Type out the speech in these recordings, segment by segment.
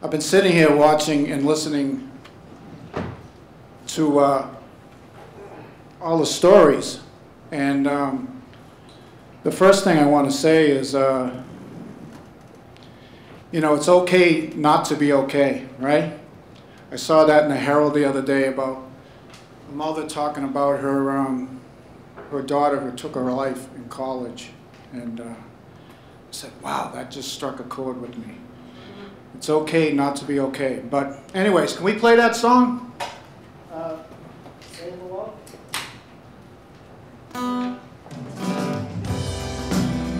I've been sitting here watching and listening to all the stories, and the first thing I want to say is, you know, it's okay not to be okay, right? I saw that in the Herald the other day about a mother talking about her daughter who took her life in college, and I said, wow, that just struck a chord with me. It's okay not to be okay. But anyways, can we play that song? Say hello.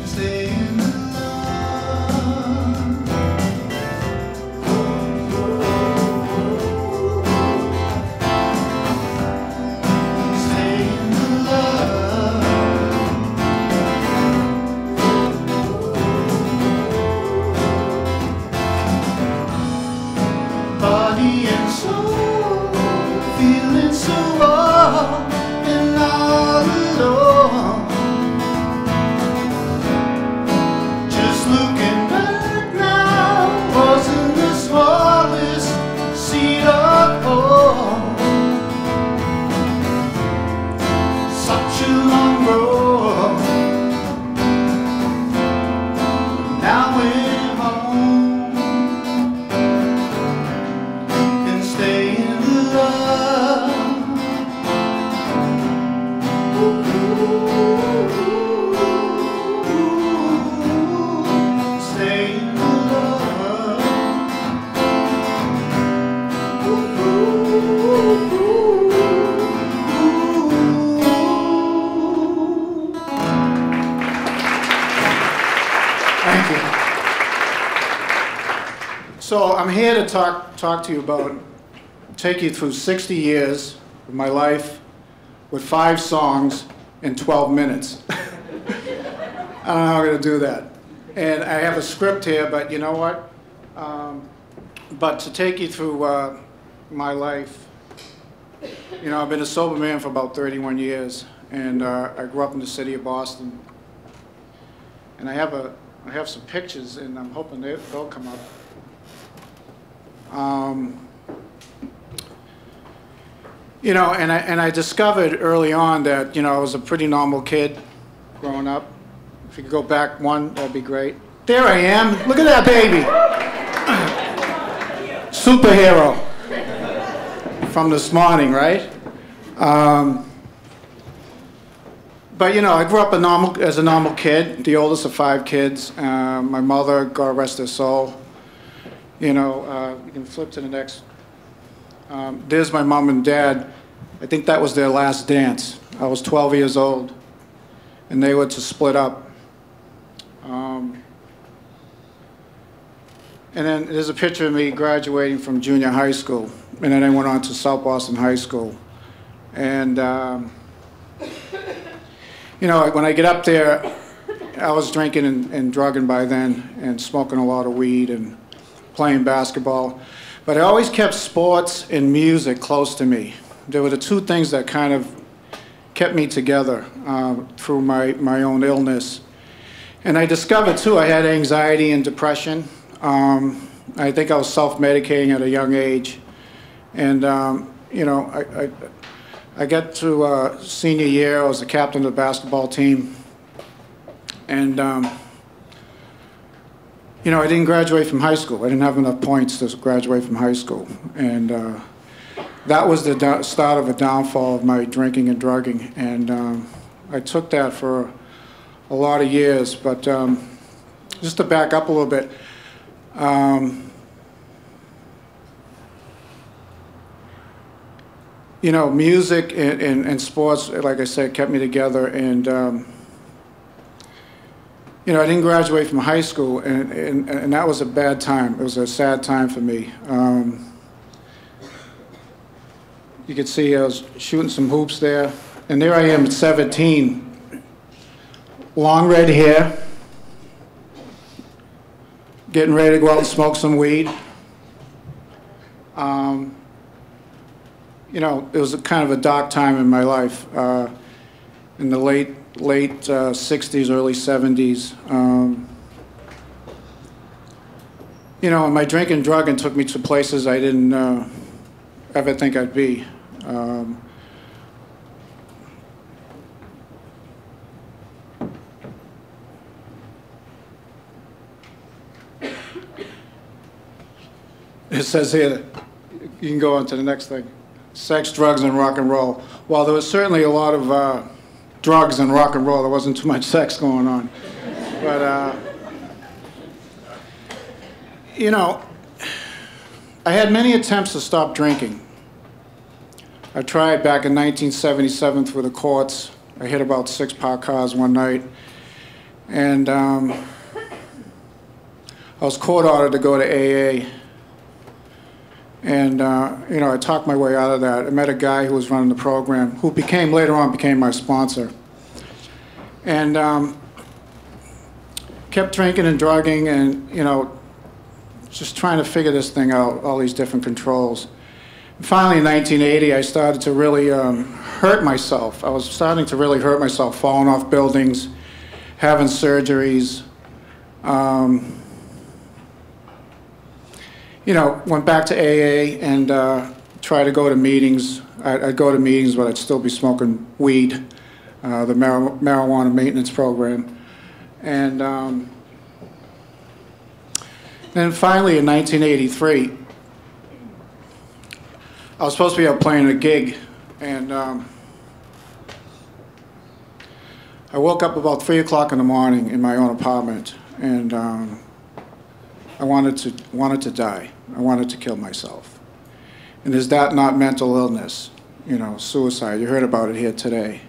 Stay in the body and soul, feeling so raw and all alone. Just looking back now, wasn't the smallest seed of home. Such a long road, now we're home. Stay in the love. Stay in the love. Thank you. So I'm here to talk to you about, take you through 60 years of my life with 5 songs in 12 minutes. I don't know how I'm going to do that. And I have a script here, but you know what? But to take you through my life, you know, I've been a sober man for about 31 years, and I grew up in the city of Boston. And I have some pictures, and I'm hoping they'll come up. You know, and I discovered early on that, you know, I was a pretty normal kid growing up. If you could go back one, that'd be great. There I am. Look at that baby. Superhero from this morning, right? But, you know, I grew up as a normal kid, the oldest of 5 kids. My mother, God rest her soul. You know, you can flip to the next. There's my mom and dad. I think that was their last dance. I was 12 years old, and they were to split up. And then there's a picture of me graduating from junior high school, and then I went on to South Boston High School. And, you know, when I get up there, I was drinking and drugging by then, and smoking a lot of weed and playing basketball. But I always kept sports and music close to me. They were the 2 things that kind of kept me together through my own illness. And I discovered, too, I had anxiety and depression. I think I was self-medicating at a young age. And, you know, I got to senior year. I was the captain of the basketball team. And, you know, I didn't graduate from high school. I didn't have enough points to graduate from high school. And that was the start of a downfall of my drinking and drugging. And I took that for a lot of years. But just to back up a little bit, you know, music and sports, like I said, kept me together. And you know, I didn't graduate from high school, and that was a bad time. It was a sad time for me. You could see I was shooting some hoops there, and there I am at 17, long red hair, getting ready to go out and smoke some weed. You know, it was kind of a dark time in my life. In the late 60s, early 70s. You You know, my drinking, drugging took me to places I didn't ever think I'd be. It says here, you can go on to the next thing. Sex, drugs, and rock and roll. Well, there was certainly a lot of drugs and rock and roll. There wasn't too much sex going on. But, you know, I had many attempts to stop drinking. I tried back in 1977 through the courts. I hit about 6 parked cars one night. And I was court ordered to go to AA. And, you know, I talked my way out of that. I met a guy who was running the program, who later on became my sponsor. And kept drinking and drugging and, you know, just trying to figure this thing out, all these different controls. And finally, in 1980, I started to really hurt myself. I was starting to really hurt myself, falling off buildings, having surgeries. You know, went back to AA and tried to go to meetings. I'd go to meetings, but I'd still be smoking weed, the marijuana maintenance program. And then finally in 1983, I was supposed to be out playing a gig, and I woke up about 3 o'clock in the morning in my own apartment, and I wanted to die. I wanted to kill myself. And is that not mental illness? You know, suicide. You heard about it here today.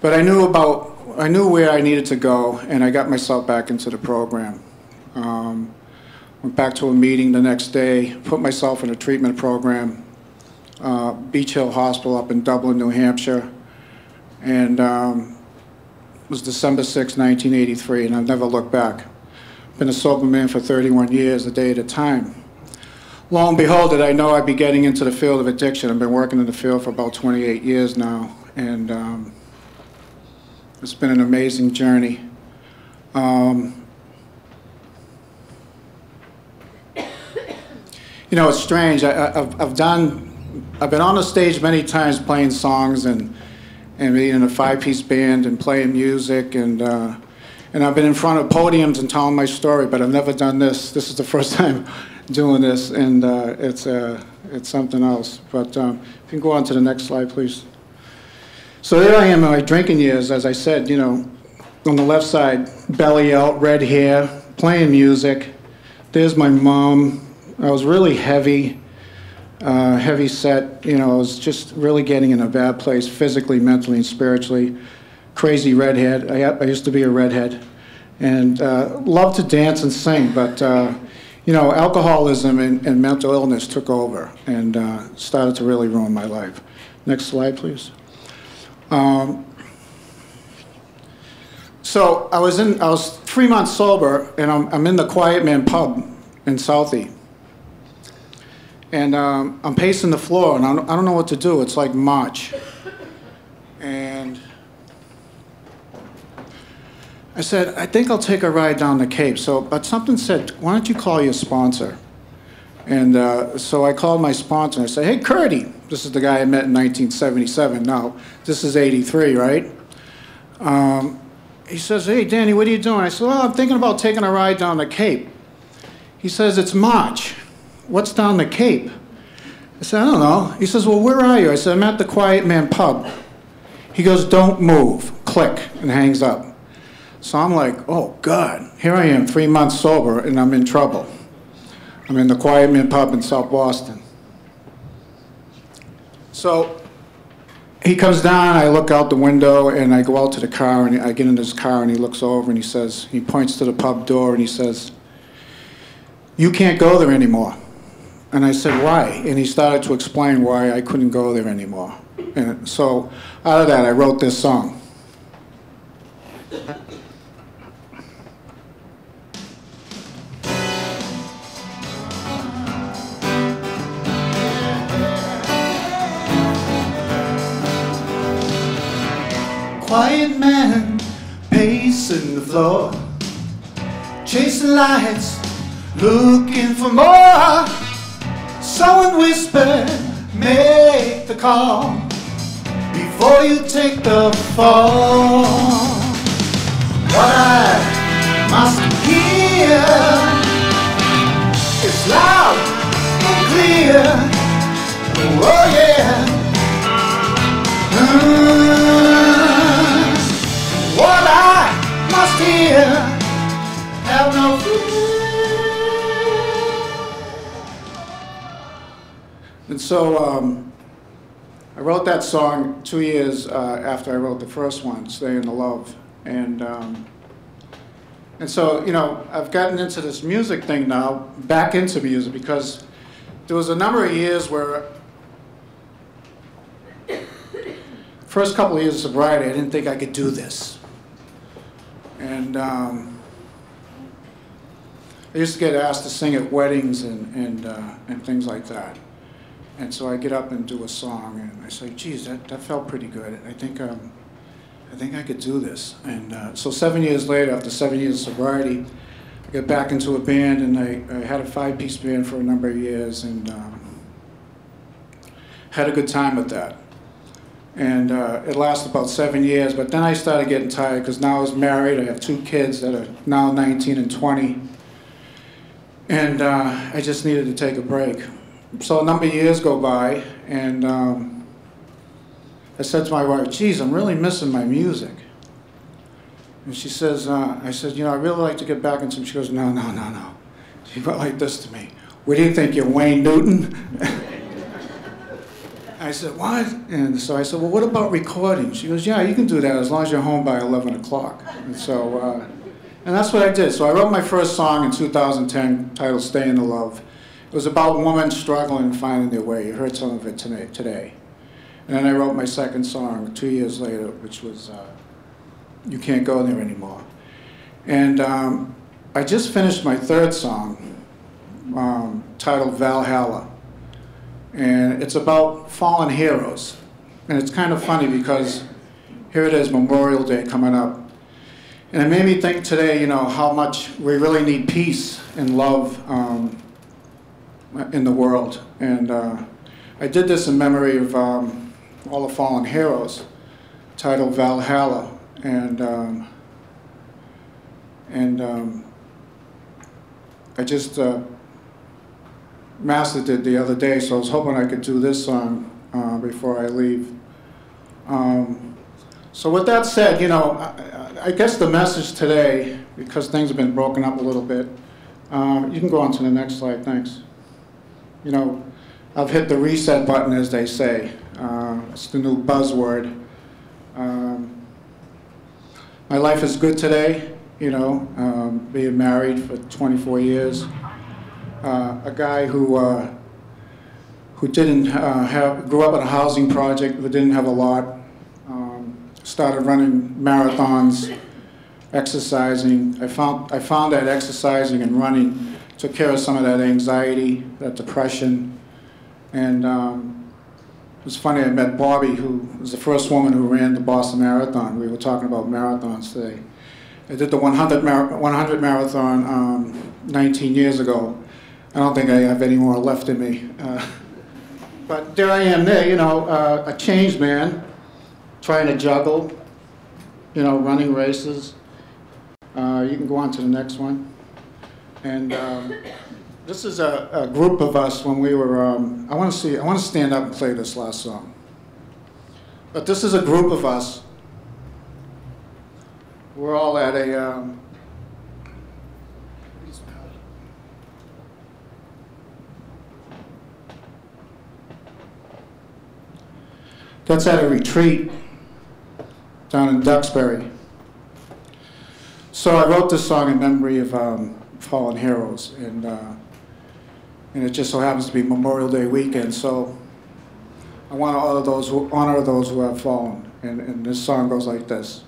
But I knew where I needed to go, and I got myself back into the program. Went back to a meeting the next day, put myself in a treatment program, Beach Hill Hospital up in Dublin, New Hampshire. And it was December 6, 1983, and I've never looked back. Been a sober man for 31 years, a day at a time. Lo and behold, did I know I'd be getting into the field of addiction. I've been working in the field for about 28 years now, and it's been an amazing journey. You know, it's strange. I've been on the stage many times playing songs and being in a 5-piece band and playing music, and I've been in front of podiums and telling my story, but I've never done this. This is the first time doing this, and it's something else. But if you can go on to the next slide, please. So there I am in my drinking years, as I said, you know, on the left side, belly out, red hair, playing music. There's my mom. I was really heavy set. You know, I was just really getting in a bad place, physically, mentally, and spiritually. Crazy redhead. I used to be a redhead, and loved to dance and sing, but you know, alcoholism and mental illness took over and started to really ruin my life. Next slide, please. So I was 3 months sober, and I'm in the Quiet Man pub in Southie, and I'm pacing the floor, and I don't know what to do. It's like March, and I said, I think I'll take a ride down the Cape. But something said, why don't you call your sponsor? And so I called my sponsor and I said, hey, Curdy. This is the guy I met in 1977. Now, this is 83, right? He says, hey, Danny, what are you doing? I said, well, I'm thinking about taking a ride down the Cape. He says, it's March. What's down the Cape? I said, I don't know. He says, well, where are you? I said, I'm at the Quiet Man pub. He goes, don't move. Click, and hangs up. So I'm like, oh, God, here I am, 3 months sober, and I'm in trouble. I'm in the Quiet Man pub in South Boston. So he comes down, I look out the window, and I go out to the car, and I get in his car, and he looks over, and he says, he points to the pub door, and he says, you can't go there anymore. And I said, why? And he started to explain why I couldn't go there anymore. And so out of that, I wrote this song. Quiet man, pacing the floor, chasing lights looking for more. Someone whispered, make the call before you take the fall. What I must hear is loud and clear. Oh yeah. What I must hear, have no fear. And so I wrote that song 2 years after I wrote the first one, Stay in the Love. And so, you know, I've gotten into this music thing now, back into music, because there was a number of years where, first couple of years of sobriety, I didn't think I could do this. And I used to get asked to sing at weddings and things like that. And so I get up and do a song, and I say, geez, that felt pretty good. I think I could do this. And so 7 years later, after 7 years of sobriety, I got back into a band, and I had a 5-piece band for a number of years, and had a good time with that. And it lasted about 7 years, but then I started getting tired, because now I was married. I have 2 kids that are now 19 and 20. And I just needed to take a break. So a number of years go by, and I said to my wife, geez, I'm really missing my music. And she says, I said, you know, I'd really like to get back into it. She goes, no. She went like this to me. What do you think, you're Wayne Newton? I said, what? And so I said, well, what about recording? She goes, yeah, you can do that as long as you're home by 11 o'clock. And so, and that's what I did. So I wrote my first song in 2010 titled Stay in the Love. It was about women struggling and finding their way. You heard some of it today. And then I wrote my second song 2 years later, which was You Can't Go There Anymore. And I just finished my third song titled Valhalla. And it's about fallen heroes. And it's kind of funny because here it is, Memorial Day coming up. And it made me think today, you know, how much we really need peace and love in the world. And I did this in memory of all the fallen heroes, titled Valhalla. And I just mastered it the other day, so I was hoping I could do this song before I leave. So with that said, you know, I guess the message today, because things have been broken up a little bit, you can go on to the next slide, thanks. You know, I've hit the reset button, as they say. It's the new buzzword. My life is good today, you know, being married for 24 years. A guy who didn't grew up in a housing project, but didn't have a lot. Started running marathons, exercising. I found that exercising and running took care of some of that anxiety, that depression. And it was funny, I met Bobby, who was the first woman who ran the Boston Marathon. We were talking about marathons today. I did the 100 marathon 19 years ago. I don't think I have any more left in me. But there I am there, you know, a changed man, trying to juggle, you know, running races. You can go on to the next one. And this is a group of us when we were, I want to stand up and play this last song. But this is a group of us. We're all at a, that's at a retreat down in Duxbury. So I wrote this song in memory of fallen heroes, and it just so happens to be Memorial Day weekend, so I want to honor those who have fallen, and this song goes like this.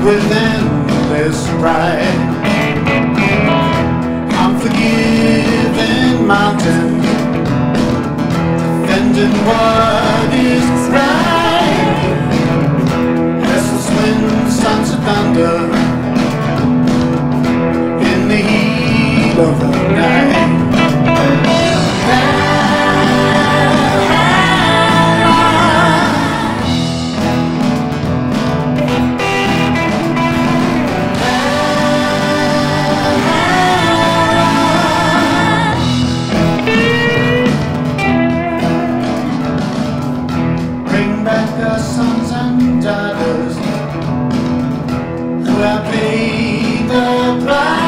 with endless pride. I'm forgiving mountains, defending what is right. Restless winds, sons of thunder, in the heat of the night. Our sons and daughters who have paid the price.